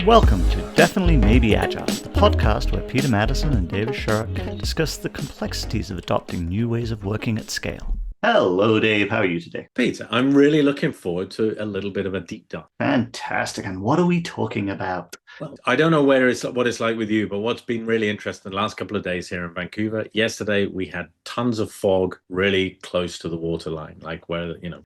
Welcome to Definitely Maybe Agile, the podcast where Peter Madison and David Shurock discuss the complexities of adopting new ways of working at scale. Hello, Dave. How are you today? Peter, I'm really looking forward to a little bit of a deep dive. Fantastic. And what are we talking about? Well, I don't know what it's like with you, but what's been really interesting the last couple of days here in Vancouver. Yesterday, we had tons of fog really close to the waterline, like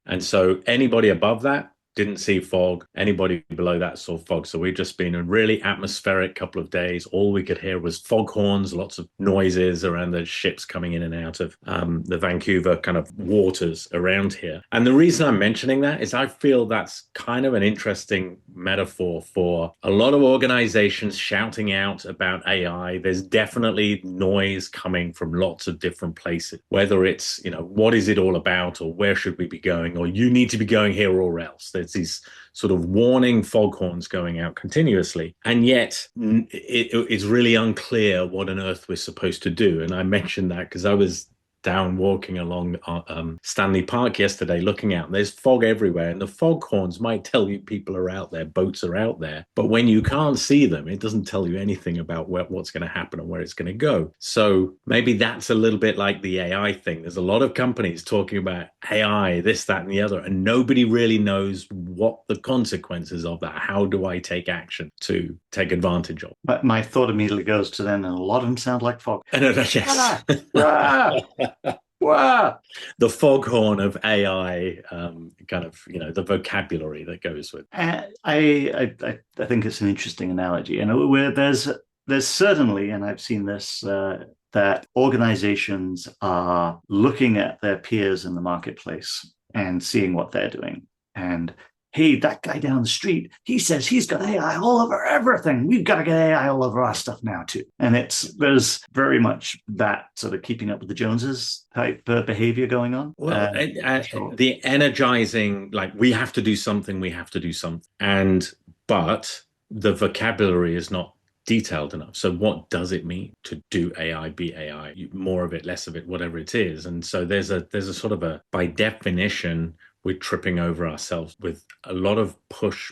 and so anybody above that didn't see fog. Anybody below that saw fog. So we've just been a really atmospheric couple of days. All we could hear was foghorns, lots of noises around the ships coming in and out of the Vancouver kind of waters around here. And the reason I'm mentioning that is I feel that's kind of an interesting metaphor for a lot of organizations shouting out about AI. There's definitely noise coming from lots of different places, whether it's, what is it all about, or where should we be going, or you need to be going here or else. There's these sort of warning foghorns going out continuously, and yet it's really unclear what on earth we're supposed to do. And I mentioned that because I was down walking along Stanley Park yesterday looking out. There's fog everywhere, and the foghorns might tell you people are out there, boats are out there, but when you can't see them, it doesn't tell you anything about what's going to happen and where it's going to go. So maybe that's a little bit like the AI thing. There's a lot of companies talking about AI, this, that, and the other, and nobody really knows what the consequences of that. How do I take action to take advantage of? But my thought immediately goes to then, and a lot of them sound like fog. Yes. Wow. The foghorn of AI, the vocabulary that goes with. I think it's an interesting analogy, and where there's certainly, and I've seen this, that organizations are looking at their peers in the marketplace and seeing what they're doing, and hey, that guy down the street, he says he's got AI all over everything. We've got to get AI all over our stuff now too. And there's very much that sort of keeping up with the Joneses type behavior going on. Well, sure. The energizing, like we have to do something, but the vocabulary is not detailed enough. So what does it mean to do AI, be AI, more of it, less of it, whatever it is? And so there's a sort of a, by definition, we're tripping over ourselves with a lot of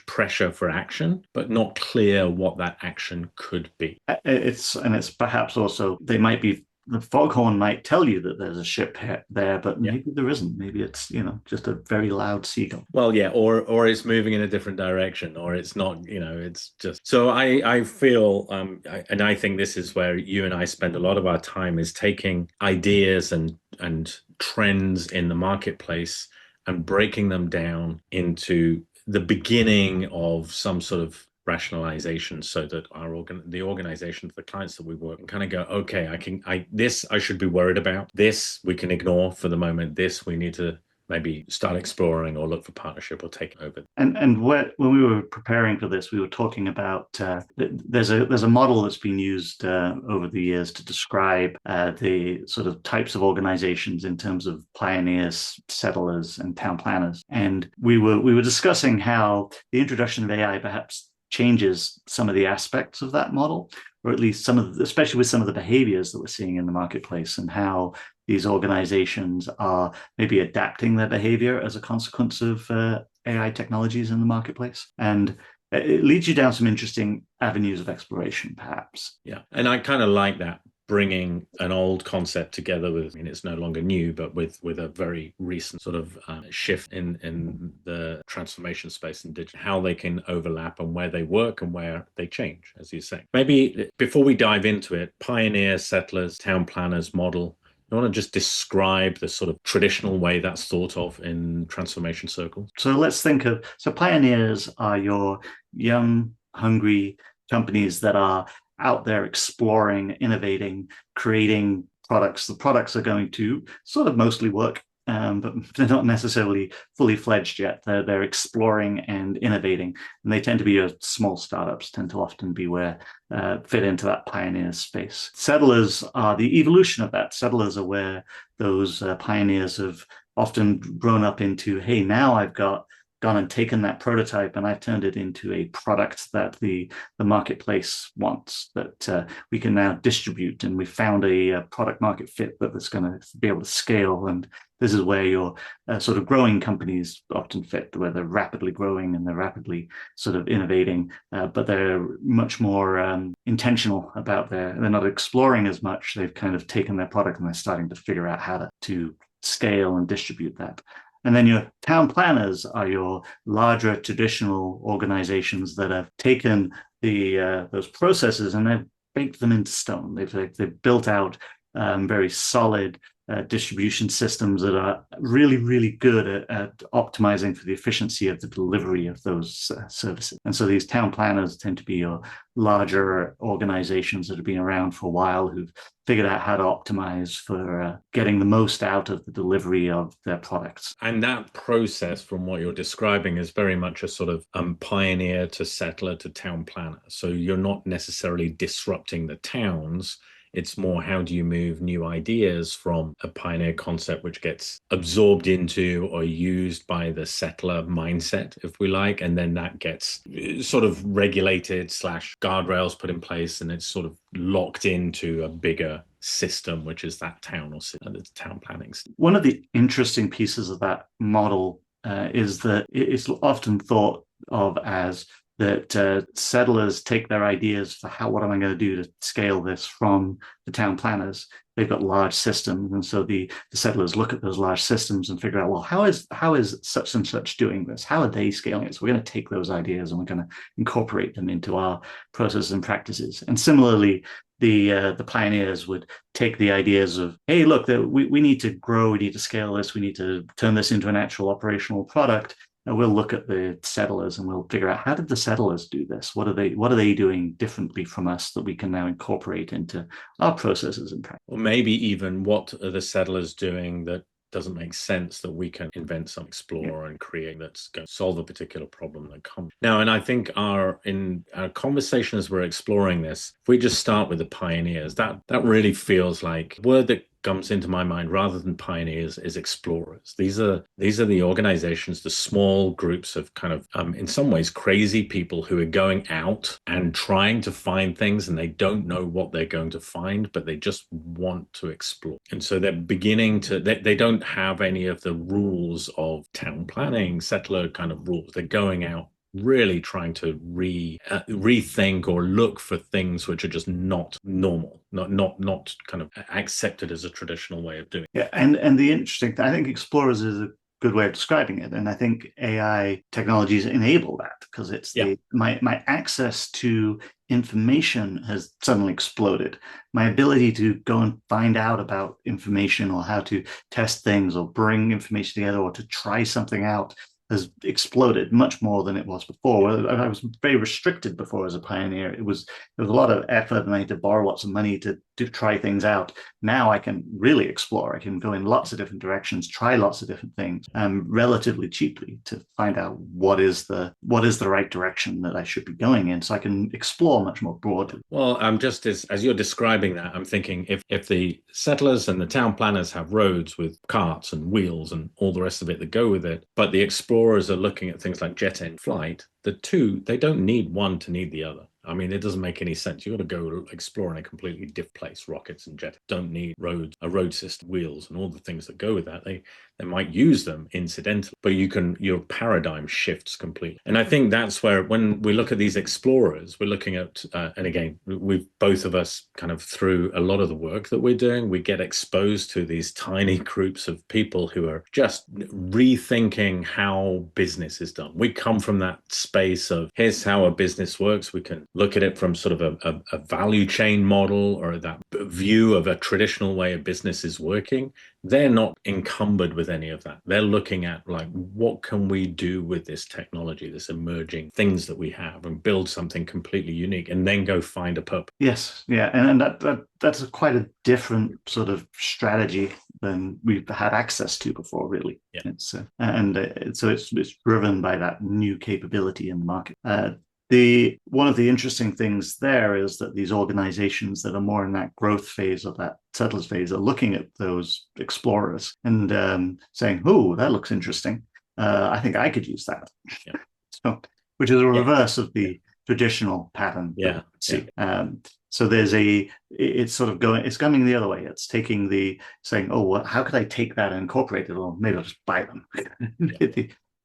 pressure for action, but not clear what that action could be. It's perhaps also, the foghorn might tell you that there's a ship there, but maybe there isn't. Maybe it's, just a very loud seagull. Well, yeah, or it's moving in a different direction, or it's not, it's just. So I feel, and I think this is where you and I spend a lot of our time, is taking ideas and trends in the marketplace and breaking them down into the beginning of some sort of rationalization, so that the organizations, the clients that we work, and kind of go, okay, I should be worried about. This we can ignore for the moment. This we need to maybe start exploring or look for partnership or take over. And when we were preparing for this, we were talking about there's a model that's been used over the years to describe the sort of types of organizations in terms of pioneers, settlers, and town planners. And we were discussing how the introduction of AI perhaps changes some of the aspects of that model, or at least especially with some of the behaviors that we're seeing in the marketplace, and how these organizations are maybe adapting their behavior as a consequence of AI technologies in the marketplace. And it leads you down some interesting avenues of exploration, perhaps. Yeah, and I kind of like that, bringing an old concept together with, it's no longer new, but with a very recent sort of shift in the transformation space and digital, how they can overlap and where they work and where they change, as you say. Maybe before we dive into it, pioneer, settlers, town planners model, you want to just describe the sort of traditional way that's thought of in transformation circles? So let's think so pioneers are your young, hungry companies that are out there exploring, innovating, creating products. The products are going to sort of mostly work, but they're not necessarily fully fledged yet. They're exploring and innovating, and they tend to be your small startups, tend to often be where fit into that pioneer space. Settlers are the evolution of that. Settlers are where those pioneers have often grown up into, hey, now I've gone and taken that prototype and I've turned it into a product that the marketplace wants, that we can now distribute, and we found a product market fit that's going to be able to scale, and this is where your sort of growing companies often fit, where they're rapidly growing and they're rapidly sort of innovating, but they're much more intentional about they're not exploring as much. They've kind of taken their product and they're starting to figure out how to scale and distribute that. And then your town planners are your larger traditional organizations that have taken those processes and they've baked them into stone. They've built out very solid distribution systems that are really, really good at optimizing for the efficiency of the delivery of those services. And so these town planners tend to be your larger organizations that have been around for a while, who've figured out how to optimize for getting the most out of the delivery of their products. And that process, from what you're describing, is very much a sort of pioneer to settler to town planner. So you're not necessarily disrupting the towns. It's more, how do you move new ideas from a pioneer concept which gets absorbed into or used by the settler mindset, if we like, and then that gets sort of regulated / guardrails put in place, and it's sort of locked into a bigger system, which is that town or the town planning. One of the interesting pieces of that model is that it's often thought of as that settlers take their ideas for what am I going to do to scale this from the town planners. They've got large systems, and so the settlers look at those large systems and figure out, well, how is such and such doing this? How are they scaling it? So we're going to take those ideas and we're going to incorporate them into our processes and practices. And similarly, the pioneers would take the ideas of, hey, look, we need to grow, we need to scale this, we need to turn this into an actual operational product. And we'll look at the settlers and we'll figure out, how did the settlers do this? What are they doing differently from us that we can now incorporate into our processes and practice? Or maybe even, what are the settlers doing that doesn't make sense that we can invent some, explore and create that's going to solve a particular problem that comes now. And I think in our conversation as we're exploring this, if we just start with the pioneers, that really feels like the word that comes into my mind rather than pioneers is explorers. These are the organizations, the small groups of kind of in some ways crazy people who are going out and trying to find things, and they don't know what they're going to find, but they just want to explore. And so they're beginning to, they don't have any of the rules of town planning, settler kind of rules. They're going out really trying to rethink or look for things which are just not normal, not kind of accepted as a traditional way of doing it. Yeah, and the interesting thing, I think explorers is a good way of describing it, and I think AI technologies enable that, because it's my access to information has suddenly exploded. My ability to go and find out about information, or how to test things, or bring information together, or to try something out, has exploded much more than it was before. I was very restricted before as a pioneer. There was a lot of effort, and I had to borrow lots of money to try things out. Now I can really explore. I can go in lots of different directions, try lots of different things, relatively cheaply, to find out what is the right direction that I should be going in, so I can explore much more broadly. Well, I'm just as you're describing that, I'm thinking, if the settlers and the town planners have roads with carts and wheels and all the rest of it that go with it, but the explorers are looking at things like jet and flight, the two, they don't need one to need the other. I mean, it doesn't make any sense. You've got to go explore in a completely different place. Rockets and jets don't need roads, a road system, wheels, and all the things that go with that. They might use them incidentally, but your paradigm shifts completely. And I think that's where, when we look at these explorers, we're looking at, and again, we've both of us kind of, through a lot of the work that we're doing, we get exposed to these tiny groups of people who are just rethinking how business is done. We come from that space of, here's how a business works. We can look at it from sort of a value chain model, or that view of a traditional way of business is working. They're not encumbered with any of that. They're looking at, like, what can we do with this technology, this emerging things that we have, and build something completely unique, and then go find a purpose. Yes, yeah, and that's quite a different sort of strategy than we've had access to before, really. Yeah. So it's driven by that new capability in the market. One of the interesting things there is that these organizations that are more in that growth phase, or that settlers phase, are looking at those explorers and saying, "Oh, that looks interesting. I think I could use that." So, which is a reverse of the traditional pattern. Yeah. See. So it's sort of it's coming the other way. It's taking saying, oh, well, how could I take that and incorporate it? Or maybe I'll just buy them.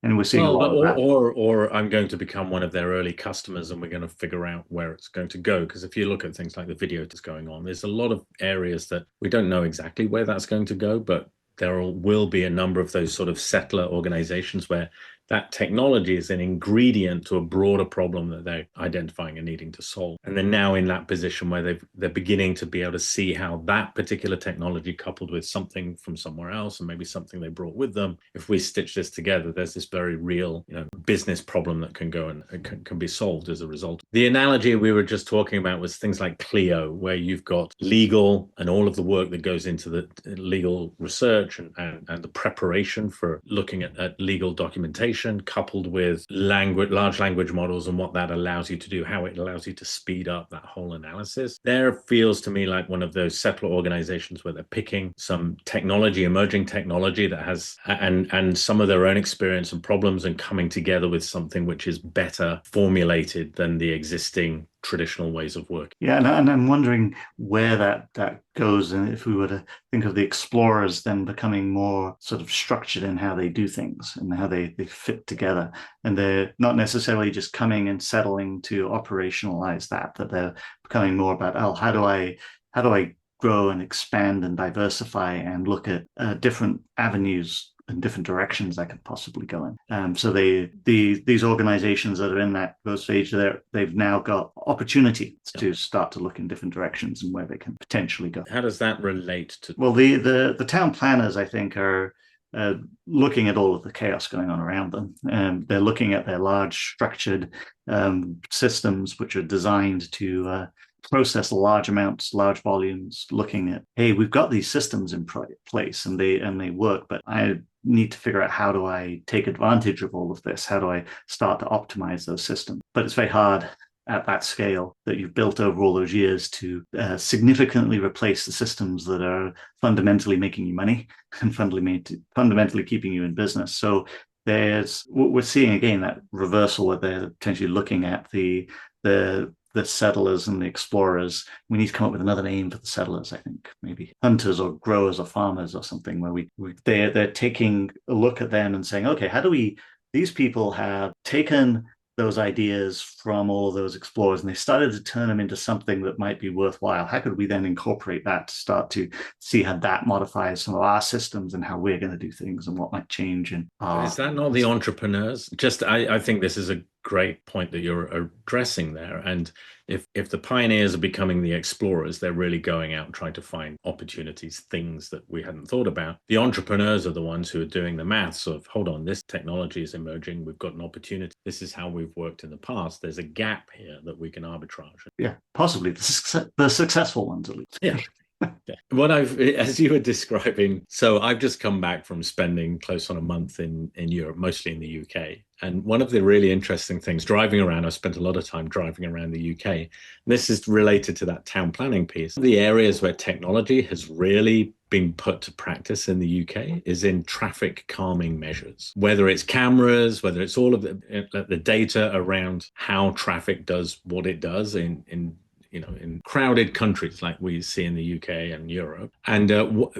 And we're seeing a Well, lot of that. or I'm going to become one of their early customers, and we're going to figure out where it's going to go. Because if you look at things like the video that's going on, there's a lot of areas that we don't know exactly where that's going to go, but there will be a number of those sort of settler organizations where that technology is an ingredient to a broader problem that they're identifying and needing to solve. And they're now in that position where they're beginning to be able to see how that particular technology, coupled with something from somewhere else and maybe something they brought with them, if we stitch this together, there's this very real, business problem that can go and can be solved as a result. The analogy we were just talking about was things like Clio, where you've got legal and all of the work that goes into the legal research and the preparation for looking at legal documentation, coupled with large language models and what that allows you to do, how it allows you to speed up that whole analysis. There feels to me like one of those settler organizations where they're picking some technology, emerging technology that has, and some of their own experience and problems, and coming together with something which is better formulated than the existing traditional ways of working. Yeah, and I'm wondering where that goes, and if we were to think of the explorers then becoming more sort of structured in how they do things and how they fit together, and they're not necessarily just coming and settling to operationalize that they're becoming more about, oh, how do I grow and expand and diversify and look at different avenues and different directions I could possibly go in. So these organizations that are in that growth stage, they've now got opportunity to start to look in different directions and where they can potentially go. How does that relate to? Well, the town planners, I think, are looking at all of the chaos going on around them. They're looking at their large structured systems, which are designed to process large amounts, large volumes, looking at, hey, we've got these systems in place and they work, but I need to figure out, how do I take advantage of all of this? How do I start to optimize those systems? But it's very hard at that scale that you've built over all those years to significantly replace the systems that are fundamentally making you money and fundamentally keeping you in business. So we're seeing again that reversal where they're potentially looking at the settlers and the explorers. We need to come up with another name for the settlers. I think maybe hunters or growers or farmers or something, where they're taking a look at them and saying, okay, how do these people have taken those ideas from all of those explorers and they started to turn them into something that might be worthwhile. How could we then incorporate that to start to see how that modifies some of our systems and how we're going to do things and what might change? And is that not the entrepreneurs? I think this is a great point that you're addressing there. And if the pioneers are becoming the explorers, they're really going out and trying to find opportunities, things that we hadn't thought about. The entrepreneurs are the ones who are doing the maths of, hold on, this technology is emerging. We've got an opportunity. This is how we've worked in the past. There's a gap here that we can arbitrage. Yeah, possibly the successful ones at least. Yeah. What as you were describing, so I've just come back from spending close on a month in Europe, mostly in the UK. And one of the really interesting things, driving around, I spent a lot of time driving around the UK. This is related to that town planning piece. The areas where technology has really been put to practice in the UK is in traffic calming measures, whether it's cameras, whether it's all of the data around how traffic does what it does in crowded countries like we see in the UK and Europe. And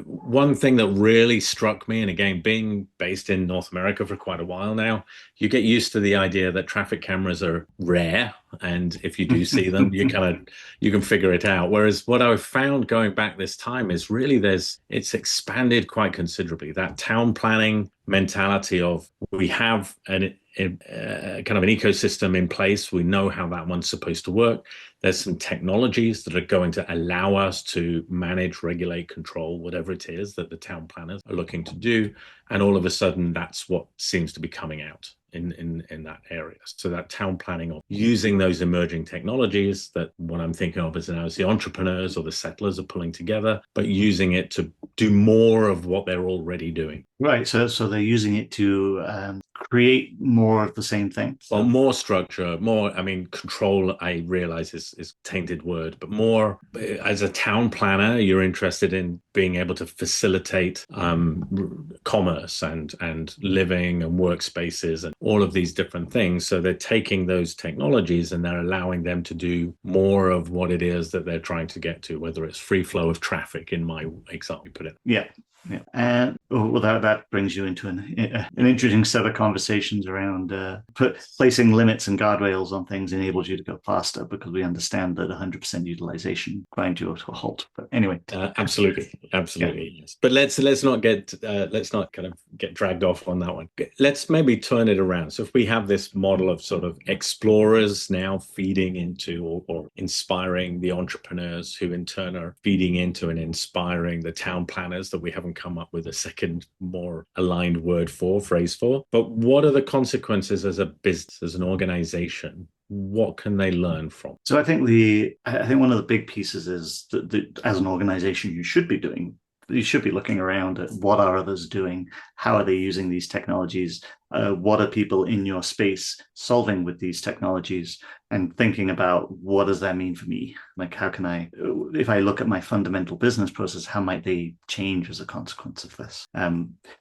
one thing that really struck me, and again, being based in North America for quite a while now, you get used to the idea that traffic cameras are rare. And if you do see them, you can figure it out. Whereas what I've found going back this time is really it's expanded quite considerably. That town planning mentality of, we have kind of an ecosystem in place. We know how that one's supposed to work. There's some technologies that are going to allow us to manage, regulate, control, whatever it is that the town planners are looking to do. And all of a sudden, that's what seems to be coming out in that area. So that town planning of using those emerging technologies, that what I'm thinking of is now as the entrepreneurs or the settlers are pulling together, but using it to do more of what they're already doing. Right. So they're using it to create more of the same thing. Well, more structure, more, I mean, control, I realize is a tainted word, but more as a town planner, you're interested in being able to facilitate commerce and living and workspaces and all of these different things. So they're taking those technologies and they're allowing them to do more of what it is that they're trying to get to, whether it's free flow of traffic in my example, you put it. Yeah. Yeah, and well, that brings you into an interesting set of conversations around placing limits and guardrails on things enables you to go faster, because we understand that 100% utilization grinds you to a halt. But anyway, absolutely, yeah. yes. But let's not kind of get dragged off on that one. Let's maybe turn it around. So if we have this model of sort of explorers now feeding into or inspiring the entrepreneurs, who in turn are feeding into and inspiring the town planners that we haven't come up with a second more aligned phrase for. But what are the consequences as a business, as an organization? What can they learn from? So I think one of the big pieces is that as an organization, you should be looking around at what are others doing, how are they using these technologies, what are people in your space solving with these technologies, and thinking about what does that mean for me? Like, how can if I look at my fundamental business process, how might they change as a consequence of this?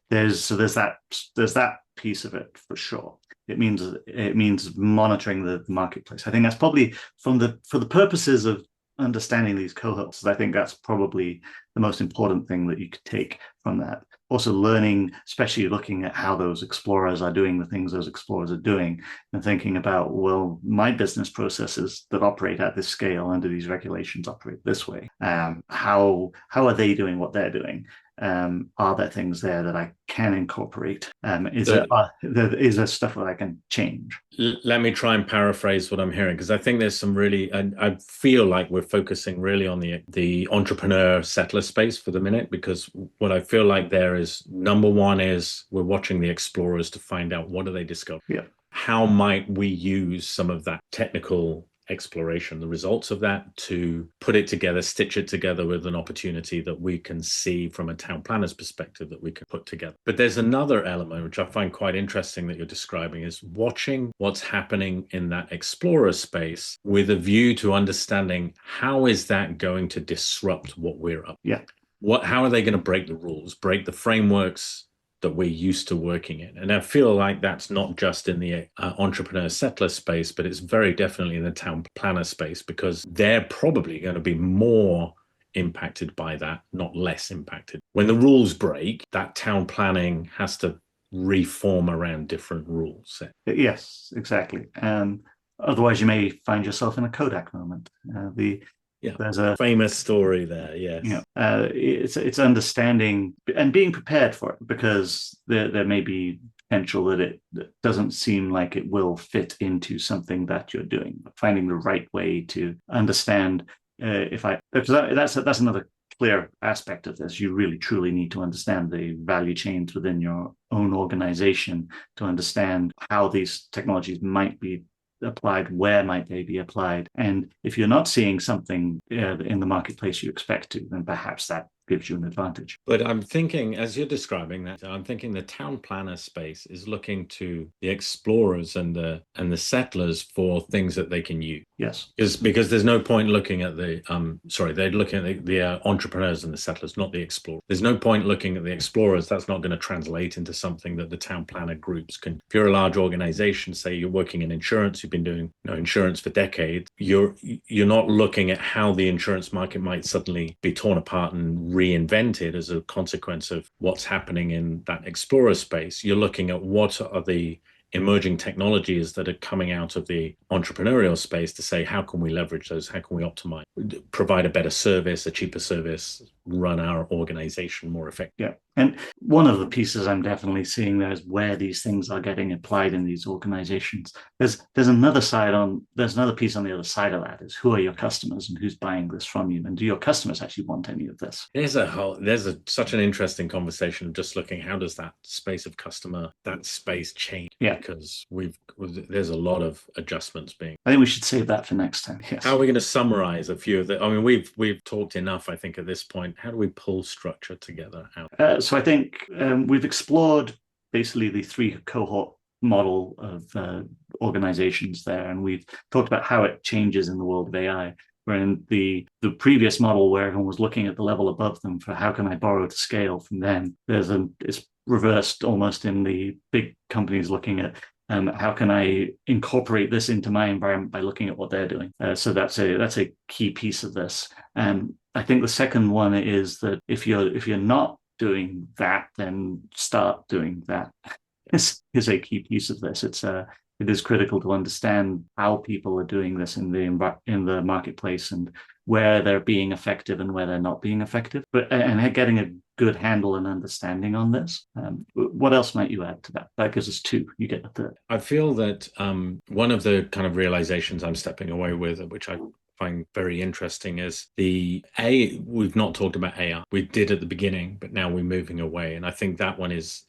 There's that piece of it for sure. It means monitoring the marketplace. I think that's probably for the purposes of understanding these cohorts. I think that's probably the most important thing that you could take from that. Also learning, especially looking at how those explorers are doing the things those explorers are doing, and thinking about, well, my business processes that operate at this scale under these regulations operate this way. How are they doing what they're doing? Are there things there that I can incorporate? Is there stuff that I can change? Let me try and paraphrase what I'm hearing, because I think there's some really, and I feel like we're focusing really on the entrepreneur settler space for the minute, because what I feel like there is, number one is we're watching the explorers to find out what do they discover. Yeah. How might we use some of that technical exploration, the results of that, to put it together, stitch it together with an opportunity that we can see from a town planner's perspective that we can put together. But there's another element which I find quite interesting that you're describing, is watching what's happening in that explorer space with a view to understanding how is that going to disrupt what we're up. Yeah. How are they going to break the rules, break the frameworks that we're used to working in? And I feel like that's not just in the entrepreneur settler space, but it's very definitely in the town planner space, because they're probably going to be more impacted by that, not less impacted. When the rules break, that town planning has to reform around different rules. Yes, exactly. Otherwise, you may find yourself in a Kodak moment. There's a famous story there. Yes. It's understanding and being prepared for it, because there may be potential that it doesn't seem like it will fit into something that you're doing. But finding the right way to understand, because that's another clear aspect of this. You really truly need to understand the value chains within your own organization to understand how these technologies might be applied, where might they be applied, and if you're not seeing something in the marketplace you expect to, then perhaps that gives you an advantage. But I'm thinking, as you're describing that, I'm thinking the town planner space is looking to the explorers and the settlers for things that they can use. Yes. Because there's no point looking at they're looking at the entrepreneurs and the settlers, not the explorers. There's no point looking at the explorers. That's not going to translate into something that the town planner groups can. If you're a large organization, say you're working in insurance, you've been doing insurance for decades, you're not looking at how the insurance market might suddenly be torn apart and reinvented as a consequence of what's happening in that explorer space. You're looking at what are the emerging technologies that are coming out of the entrepreneurial space to say, how can we leverage those? How can we optimize, provide a better service, a cheaper service, run our organization more effectively? Yeah. And one of the pieces I'm definitely seeing there is where these things are getting applied in these organizations. There's another piece on the other side of that, is who are your customers and who's buying this from you, and do your customers actually want any of this? There's such an interesting conversation of just looking, how does that space of customer, that space change? Yeah. Because there's a lot of adjustments being. I think we should save that for next time. Yes. How are we going to summarize a few of the? I mean, we've talked enough, I think, at this point. How do we pull structure together out? So I think we've explored basically the three cohort model of organizations there, and we've talked about how it changes in the world of AI. Where in the previous model, where everyone was looking at the level above them for how can I borrow to scale from them, it's reversed almost in the big companies looking at how can I incorporate this into my environment by looking at what they're doing. So that's a key piece of this. And I think the second one is that if you're not doing that, then start doing that. This is a key piece of this. It is critical to understand how people are doing this in the marketplace and where they're being effective and where they're not being effective. And getting a good handle and understanding on this. What else might you add to that? That gives us two. You get the third. I feel that one of the kind of realizations I'm stepping away with, which I find very interesting, is we've not talked about AI. We did at the beginning, but now we're moving away. And I think that one it's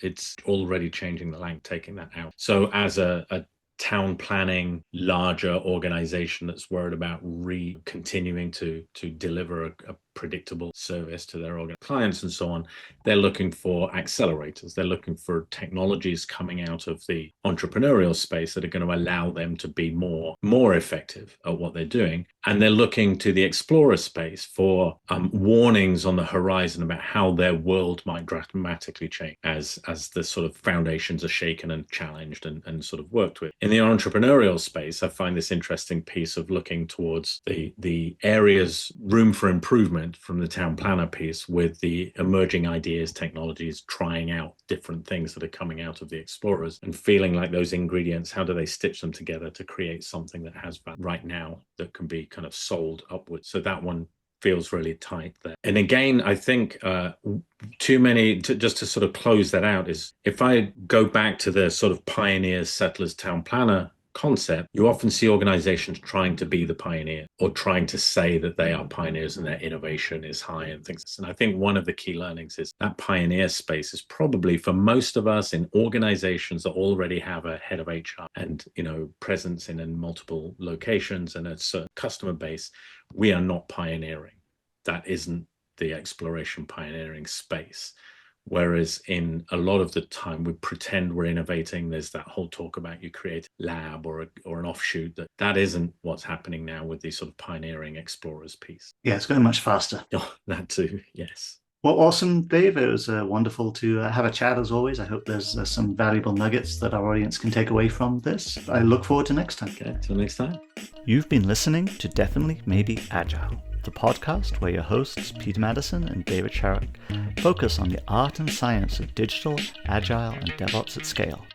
already changing the language, taking that out. So as a town planning larger organization that's worried about continuing to deliver a predictable service to their clients and so on, they're looking for accelerators. They're looking for technologies coming out of the entrepreneurial space that are going to allow them to be more effective at what they're doing. And they're looking to the explorer space for warnings on the horizon about how their world might dramatically change as the sort of foundations are shaken and challenged and sort of worked with. In the entrepreneurial space, I find this interesting piece of looking towards the areas room for improvement from the town planner piece, with the emerging ideas, technologies, trying out different things that are coming out of the explorers and feeling like those ingredients, how do they stitch them together to create something that has value right now that can be kind of sold upwards. So that one feels really tight there. And again, I think just to sort of close that out, is if I go back to the sort of pioneers, settlers, town planner concept, you often see organizations trying to be the pioneer or trying to say that they are pioneers and their innovation is high and things. And I think one of the key learnings is that pioneer space is probably, for most of us in organizations that already have a head of HR and, presence in multiple locations and a certain customer base, we are not pioneering. That isn't the exploration pioneering space. Whereas in a lot of the time we pretend we're innovating. There's that whole talk about you create a lab or an offshoot. That isn't what's happening now with the sort of pioneering explorers piece. Yeah, it's going much faster. Oh, that too, yes. Well, awesome, Dave. It was wonderful to have a chat as always. I hope there's some valuable nuggets that our audience can take away from this. I look forward to next time. Okay, till next time. You've been listening to Definitely Maybe Agile, the podcast where your hosts, Peter Madison and David Sharrock, focus on the art and science of digital, agile, and DevOps at scale.